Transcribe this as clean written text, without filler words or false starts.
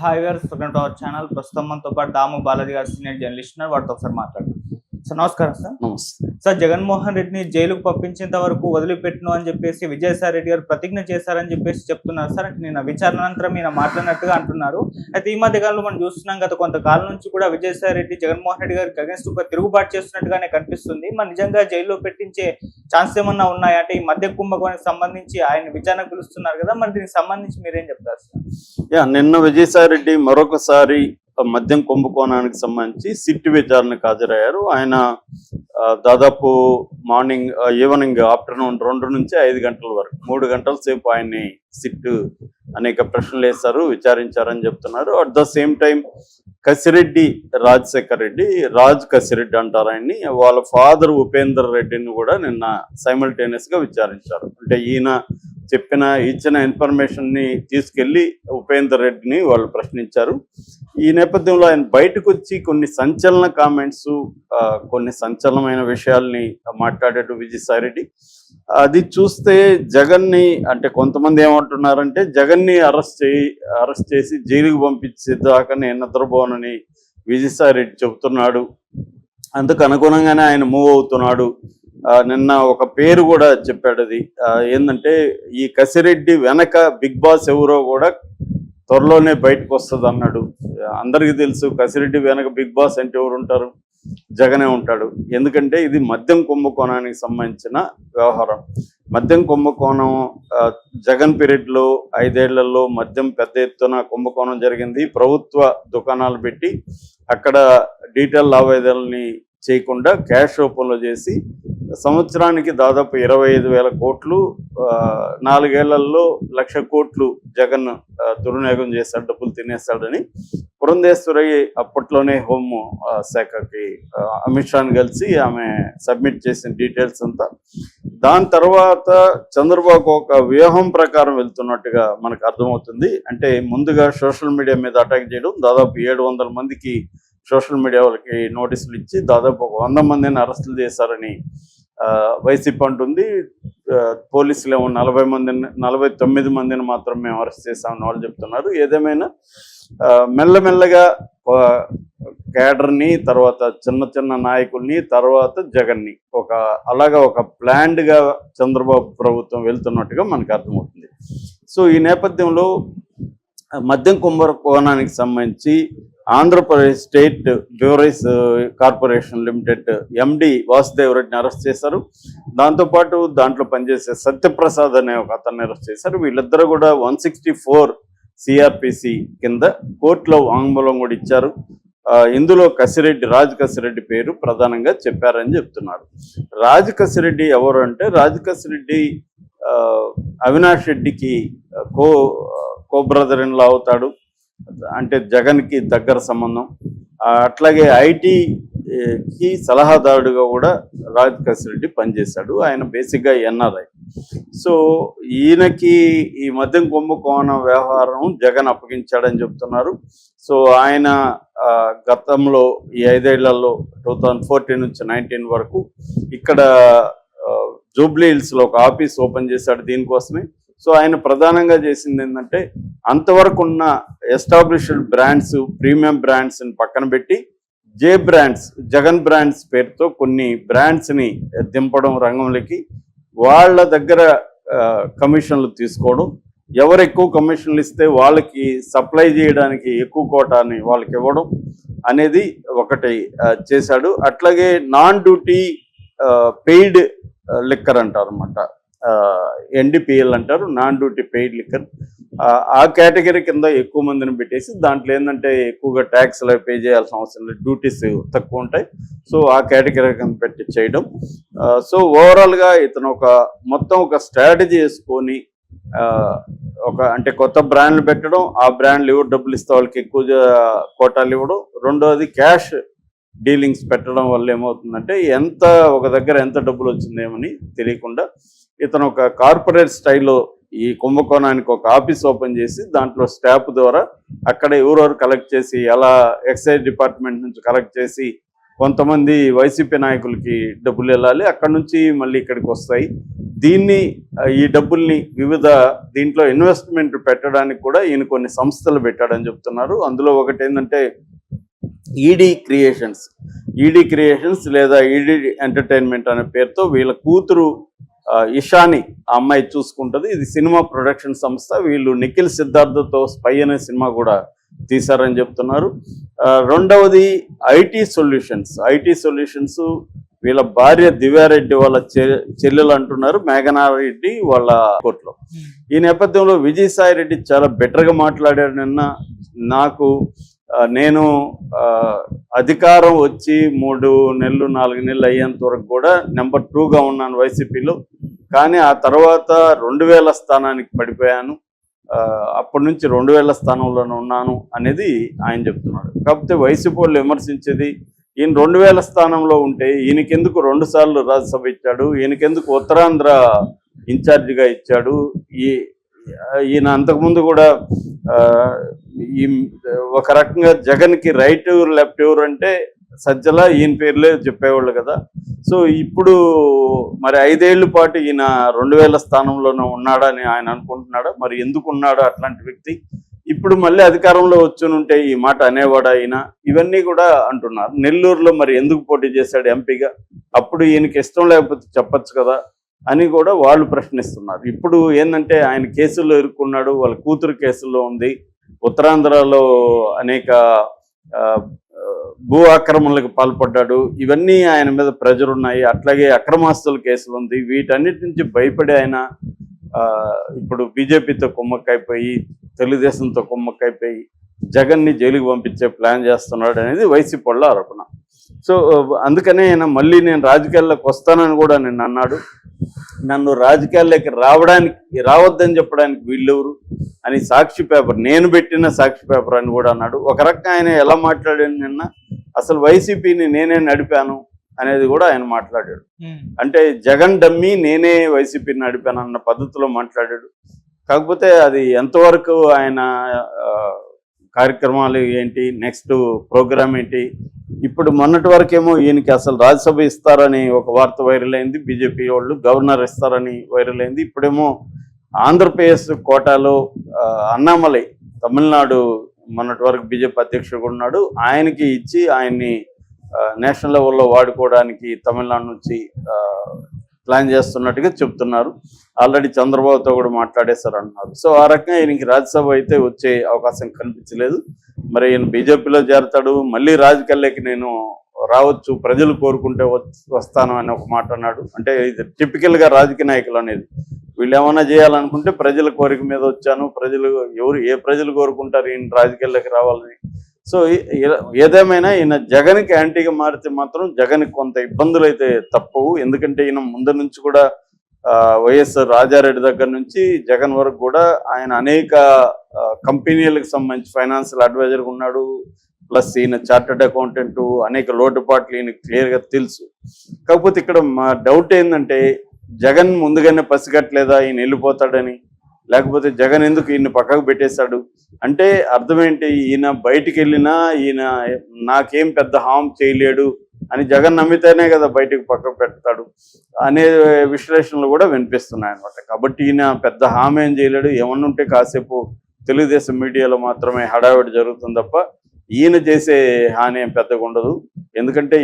Hi గారు, welcome to our channel. ప్రస్తుతం మనతో పాటు దాము బాలాజీ గారు, సీనియర్ జర్నలిస్ట్ ఉన్నారు. వాటితో ఒకసారి మాట్లాడదాం. సార్ నమస్కారం. సార్ నమస్తే. సార్, జగన్మోహన్ రెడ్డిని జైలుకు పంపించేంత వరకు వదిలిపెట్టును అని చెప్పేసి విజయసాయి రెడ్డి గారు ప్రతిజ్ఞ చేశారని చెప్పేసి చెప్తున్నారు. సార్ అంటే నిన్న విచారణ అనంతరం ఈయన మాట్లాడినట్టుగా అంటున్నారు. అయితే ఈ మధ్య కాలంలో మనం చూస్తున్నాం, గత కొంతకాలం నుంచి కూడా విజయసాయి రెడ్డి జగన్మోహన్ రెడ్డి గారికి అగెన్స్ట్ గా తిరుగుబాటు చేస్తున్నట్టుగానే కనిపిస్తుంది. మరి నిజంగా జైల్లో పెట్టించే ఛాన్స్ ఏమన్నా ఉన్నాయా? అంటే ఈ మధ్య కుంభకోణానికి సంబంధించి ఆయన విచారణ పిలుస్తున్నారు కదా, మరి దీనికి సంబంధించి మీరేం చెప్తారు సార్? నిన్న విజయసాయి రెడ్డి మరొకసారి మద్యం కుంభకోణానికి సంబంధించి సిట్ విచారణకు హాజరయ్యారు. ఆయన దాదాపు ఈవినింగ్ ఆఫ్టర్నూన్ 2 నుంచి 5 గంటల వరకు 3 గంటల సేపు ఆయన్ని సిట్ అనేక ప్రశ్నలు వేశారు, విచారించారని చెప్తున్నారు. At the same time Kasireddy Rajasekhar Reddy, Raj Kasireddy అంటారు ఆయన్ని, వాళ్ళ ఫాదర్ ఉపేందర్ రెడ్డిని కూడా నిన్న సైమల్టేనియస్ గా విచారించారు. అంటే ఈయన ఇచ్చిన ఇన్ఫర్మేషన్ ని తీసుకెళ్లి ఉపేందర్ రెడ్డిని వాళ్ళు ప్రశ్నించారు. ఈ నేపథ్యంలో ఆయన బయటకు వచ్చి కొన్ని సంచలన కామెంట్స్, కొన్ని సంచలనమైన విషయాల్ని మాట్లాడాడు విజయసాయి రెడ్డి. అది చూస్తే జగన్ని, అంటే కొంతమంది ఏమంటున్నారంటే జగన్ని అరెస్ట్ చేసి జైలుకు పంపించేదాకా నేను నిద్రపోనని విజయసాయి రెడ్డి చెబుతున్నాడు. అందుకు అనుగుణంగానే ఆయన మూవ్ అవుతున్నాడు. నిన్న ఒక పేరు కూడా చెప్పాడు. అది ఏంటంటే ఈ కసిరెడ్డి వెనక బిగ్ బాస్ ఎవరో కూడా త్వరలోనే బయటకు వస్తుంది అన్నాడు. అందరికీ తెలుసు కసిరెడ్డి వెనక బిగ్ బాస్ అంటే ఎవరు ఉంటారు? జగనే ఉంటాడు. ఎందుకంటే ఇది మద్యం కుంభకోణానికి సంబంధించిన వ్యవహారం. మద్యం కుంభకోణం జగన్ పీరియడ్లో 5 ఏళ్లలో మద్యం పెద్ద ఎత్తున కుంభకోణం జరిగింది. ప్రభుత్వ దుకాణాలు పెట్టి అక్కడ డీటెయిల్ లావాదేవీలని చేయకుండా క్యాష్ రూపంలో చేసి సంవత్సరానికి దాదాపు 25,000 కోట్లు, 4 ఏళ్లలో 1,00,000 కోట్లు జగన్ దుర్వినియోగం చేశాడు, డబ్బులు తినేస్తాడని పురంధేశ్వరి అప్పట్లోనే హోమ్ శాఖకి అమిత్ షాని కలిసి ఆమె సబ్మిట్ చేసిన డీటెయిల్స్ అంతా. దాని తర్వాత చంద్రబాబు ఒక వ్యూహం ప్రకారం వెళ్తున్నట్టుగా మనకు అర్థమవుతుంది. అంటే ముందుగా సోషల్ మీడియా మీద అటాక్ చేయడం, దాదాపు 700 మందికి సోషల్ మీడియా వాళ్ళకి నోటీసులు ఇచ్చి దాదాపు 100 మందిని అరెస్టులు చేశారని వైసీపీ అంటుంది. పోలీసులు ఏమో 49 మందిని మాత్రం మేము అరెస్ట్ చేశామని వాళ్ళు చెప్తున్నారు. ఏదేమైనా మెల్లమెల్లగా క్యాడర్ని, తర్వాత చిన్న నాయకుల్ని, తర్వాత జగన్ని అలాగా ఒక ప్లాన్డ్గా చంద్రబాబు ప్రభుత్వం వెళ్తున్నట్టుగా మనకు అర్థమవుతుంది. సో ఈ నేపథ్యంలో మద్యం కుంభకోణానికి సంబంధించి Andhra Pradesh state beverages corporation limited MD Vasudev రెడ్డిని అరెస్ట్ చేశారు. దాంతోపాటు దాంట్లో పనిచేసే సత్యప్రసాద్ అనే ఒక అతన్ని అరెస్ట్ చేశారు. వీళ్ళిద్దరూ కూడా 164 సిఆర్పిసి కింద కోర్టులో వాంగ్మూలం కూడా ఇచ్చారు. ఇందులో రాజ్ కసిరెడ్డి పేరు ప్రధానంగా చెప్పారని చెప్తున్నారు. రాజ్ కసిరెడ్డి ఎవరు అంటే, రాజ్ కసిరెడ్డి అవినాష్ రెడ్డికి కో బ్రదర్ ఇన్ లా అవుతాడు. అంటే జగన్కి దగ్గర సంబంధం. అట్లాగే ఐటీకి సలహాదారుడుగా కూడా రాజ్ కసిరెడ్డి పనిచేశాడు. ఆయన బేసిక్గా ఎన్ఆర్ఐ. సో ఈయనకి ఈ మద్యం కుంభకోణం వ్యవహారం జగన్ అప్పగించాడని చెప్తున్నారు. సో ఆయన గతంలో ఈ 5 ఏళ్లలో 2014 నుంచి 19 వరకు ఇక్కడ జూబ్లీ హిల్స్లో ఒక ఆఫీస్ ఓపెన్ చేశాడు దీనికోసమే. సో ఆయన ప్రధానంగా చేసింది ఏంటంటే, అంతవరకు ఉన్న ఎస్టాబ్లిష్డ్ బ్రాండ్స్, ప్రీమియం బ్రాండ్స్ని పక్కన పెట్టి జగన్ బ్రాండ్స్ పేరుతో కొన్ని బ్రాండ్స్ని దింపడం రంగంలోకి, వాళ్ళ దగ్గర కమిషన్లు తీసుకోవడం, ఎవరు ఎక్కువ కమిషన్లు ఇస్తే వాళ్ళకి సప్లై చేయడానికి ఎక్కువ కోటాని వాళ్ళకి ఇవ్వడం అనేది ఒకటి చేశాడు. అట్లాగే నాన్ డ్యూటీ పెయిడ్ లిక్కర్ అంటారు అన్నమాట, ఎన్డిపిఎల్ అంటారు, నాన్ డ్యూటీ పెయిడ్ లిక్కర్. ఆ కేటగిరీ కింద ఎక్కువ మందిని పెట్టేసి దాంట్లో ఏంటంటే ఎక్కువగా ట్యాక్స్లు పే చేయాల్సిన అవసరం లేదు, డ్యూటీస్ తక్కువ ఉంటాయి. సో ఆ కేటగిరీ కింద పెట్టి చేయడం. సో ఓవరాల్గా ఇతను మొత్తం ఒక స్ట్రాటజీ వేసుకొని అంటే కొత్త బ్రాండ్లు పెట్టడం, ఆ బ్రాండ్లు ఎవరు డబ్బులు ఇస్తే వాళ్ళకి ఎక్కువ కోటాలు ఇవ్వడం. రెండోది క్యాష్ డీలింగ్స్ పెట్టడం వల్ల ఏమవుతుందంటే, ఒక దగ్గర ఎంత డబ్బులు వచ్చిందేమని తెలియకుండా ఇతను ఒక కార్పొరేట్ స్టైల్లో ఈ కుంభకోణానికి ఒక ఆఫీస్ ఓపెన్ చేసి దాంట్లో స్టాఫ్ ద్వారా అక్కడ ఎవరెవరు కలెక్ట్ చేసి, ఎలా ఎక్సైజ్ డిపార్ట్మెంట్ నుంచి కలెక్ట్ చేసి కొంతమంది వైసీపీ నాయకులకి డబ్బులు వెళ్ళాలి, అక్కడి నుంచి మళ్ళీ ఇక్కడికి వస్తాయి. దీన్ని ఈ డబ్బుల్ని వివిధ దీంట్లో ఇన్వెస్ట్మెంట్ పెట్టడానికి కూడా ఈయన కొన్ని సంస్థలు పెట్టాడని చెప్తున్నారు. అందులో ఒకటి ఏంటంటే ఈడీ క్రియేషన్స్ లేదా ఈడీ ఎంటర్టైన్మెంట్ అనే పేరుతో వీళ్ళ కూతురు ఇషాని ఆ అమ్మాయి చూసుకుంటుంది. ఇది సినిమా ప్రొడక్షన్ సంస్థ. వీళ్ళు నిఖిల్ సిద్ధార్థతో స్పై అనే సినిమా కూడా తీశారని చెప్తున్నారు. రెండవది ఐటీ సొల్యూషన్స్ వీళ్ళ భార్య దివ్యారెడ్డి వాళ్ళ చెల్లెలు అంటున్నారు, మేఘనారెడ్డి వాళ్ళ కోర్టులో. ఈ నేపథ్యంలో విజయసాయి రెడ్డి చాలా బెటర్గా మాట్లాడాడు నిన్న. నేను అధికారం వచ్చి 3 నెలలు 4 నెలలు అయ్యేంత వరకు కూడా నెంబర్ 2గా ఉన్నాను వైసీపీలో, కానీ ఆ తర్వాత 2000 స్థానానికి పడిపోయాను, అప్పటి నుంచి 2000 స్థానంలోనే ఉన్నాను అనేది ఆయన చెప్తున్నాడు. కాకపోతే వైసీపీ వాళ్ళు విమర్శించేది, ఈయన 2000 స్థానంలో ఉంటే ఈయనకెందుకు 2 సార్లు రాజ్యసభ ఇచ్చాడు, ఈయనకెందుకు ఉత్తరాంధ్ర ఇన్ఛార్జిగా ఇచ్చాడు, ఈయన అంతకుముందు కూడా ఒక రకంగా జగన్కి రైట్ లెఫ్ట్ ఎవరు అంటే సజ్జల ఈయన పేర్లే చెప్పేవాళ్ళు కదా. సో ఇప్పుడు మరి 5 ఏళ్ల పాటు ఈయన 2000 స్థానంలోనే ఉన్నాడని ఆయన అనుకుంటున్నాడా? మరి ఎందుకు ఉన్నాడు అట్లాంటి వ్యక్తి? ఇప్పుడు మళ్ళీ అధికారంలో వచ్చునుంటే ఈ మాట అనేవాడా ఈయన? ఇవన్నీ కూడా అంటున్నారు. నెల్లూరులో మరి ఎందుకు పోటీ చేశాడు ఎంపీగా? అప్పుడు ఈయనకి ఇష్టం లేకపోతే చెప్పచ్చు కదా అని కూడా వాళ్ళు ప్రశ్నిస్తున్నారు. ఇప్పుడు ఏంటంటే ఆయన కేసుల్లో ఇరుక్కున్నాడు, వాళ్ళ కూతురు కేసుల్లో ఉంది, ఉత్తరాంధ్రలో అనేక భూ ఆక్రమణలకు పాల్పడ్డాడు, ఇవన్నీ ఆయన మీద ప్రెజర్ ఉన్నాయి. అట్లాగే అక్రమాస్తుల కేసులు ఉంది. వీటన్నిటి నుంచి భయపడి ఆయన ఇప్పుడు బీజేపీతో కుమ్మక్కైపోయి తెలుగుదేశంతో కుమ్మక్కైపోయి జగన్ని జైలుకి పంపించే ప్లాన్ చేస్తున్నాడు అనేది వైసీపీ వాళ్ళ ఆరోపణ. సో అందుకనే ఆయన మళ్ళీ నేను రాజకీయాల్లోకి వస్తానని కూడా నిన్న అన్నాడు. నన్ను రాజకీయాల్లోకి రావద్దని చెప్పడానికి వీళ్ళెవరు అని సాక్షి పేపర్, నేను పెట్టిన సాక్షి పేపర్ అని కూడా అన్నాడు. ఒక రకంగా ఆయన ఎలా మాట్లాడాడు నిన్న, అసలు వైసీపీని నేనే నడిపాను అనేది కూడా ఆయన మాట్లాడాడు. అంటే జగన్ డమ్మీ, నేనే వైసీపీని నడిపాను అన్న పద్ధతిలో మాట్లాడాడు. కాకపోతే అది ఎంతవరకు ఆయన కార్యక్రమాలు ఏంటి, నెక్స్ట్ ప్రోగ్రామ్ ఏంటి? ఇప్పుడు మొన్నటి వరకేమో ఈయనకి అసలు రాజ్యసభ ఇస్తారని ఒక వార్త వైరల్ అయింది, బీజేపీ వాళ్ళు గవర్నర్ ఇస్తారని వైరల్ అయింది. ఇప్పుడేమో ఆంధ్రప్రదేశ్ కోటాలో అన్నామలై, తమిళనాడు మొన్నటి వరకు బీజేపీ అధ్యక్షుడు ఉన్నాడు, ఆయనకి ఇచ్చి ఆయన్ని నేషనల్ లెవెల్లో వాడుకోవడానికి తమిళనాడు నుంచి ప్లాన్ చేస్తున్నట్టుగా చెప్తున్నారు. ఆల్రెడీ చంద్రబాబుతో కూడా మాట్లాడేశారు అంటున్నారు. సో ఆ రకంగా ఈయనకి రాజ్యసభ అయితే వచ్చే అవకాశం కనిపించలేదు. మరి ఈయన బీజేపీలో చేరతాడు, మళ్ళీ రాజకీయాల్లోకి నేను రావచ్చు, ప్రజలు కోరుకుంటే వస్తాను అని ఒక మాట అన్నాడు. అంటే ఇది టిపికల్గా రాజకీయ నాయకులు అనేది, వీళ్ళు ఏమైనా చేయాలనుకుంటే ప్రజల కోరిక మీద వచ్చాను, ఏ ప్రజలు కోరుకుంటారు ఈయన రాజకీయాల్లోకి రావాలని. సో ఏదేమైనా ఈయన జగన్కి యాంటీగా మారితే మాత్రం జగన్కి కొంత ఇబ్బందులు అయితే తప్పవు. ఎందుకంటే ఈయన ముందు నుంచి కూడా వైఎస్ఆర్ రాజారెడ్డి దగ్గర నుంచి జగన్ వరకు కూడా ఆయన అనేక కంపెనీలకు సంబంధించి ఫైనాన్షియల్ అడ్వైజర్గా ఉన్నాడు. ప్లస్ ఈయన చార్టర్డ్ అకౌంటెంట్, అనేక లోటుపాట్లు ఈయన క్లియర్గా తెలుసు. కాకపోతే ఇక్కడ మా డౌట్ ఏంటంటే జగన్ ముందుగానే పసిగట్టలేదా ఈయన వెళ్ళిపోతాడని, లేకపోతే జగన్ ఎందుకు ఈయన పక్కకు పెట్టేశాడు అంటే అర్థం ఏంటి? ఈయన బయటికి వెళ్ళినా ఈయన నాకేం పెద్ద హామ్ చేయలేడు అని జగన్ నమ్మితేనే కదా బయటకు పక్కకు పెడతాడు అనే విశ్లేషణలు కూడా వినిపిస్తున్నాయి అనమాట. కాబట్టి ఈయన పెద్ద హామ్ ఏం చేయలేడు, ఏమన్నా ఉంటే కాసేపు తెలుగుదేశం మీడియాలో మాత్రమే హడావిడి జరుగుతుంది తప్ప ఈయన చేసే హాని ఏం పెద్దగా ఉండదు. ఎందుకంటే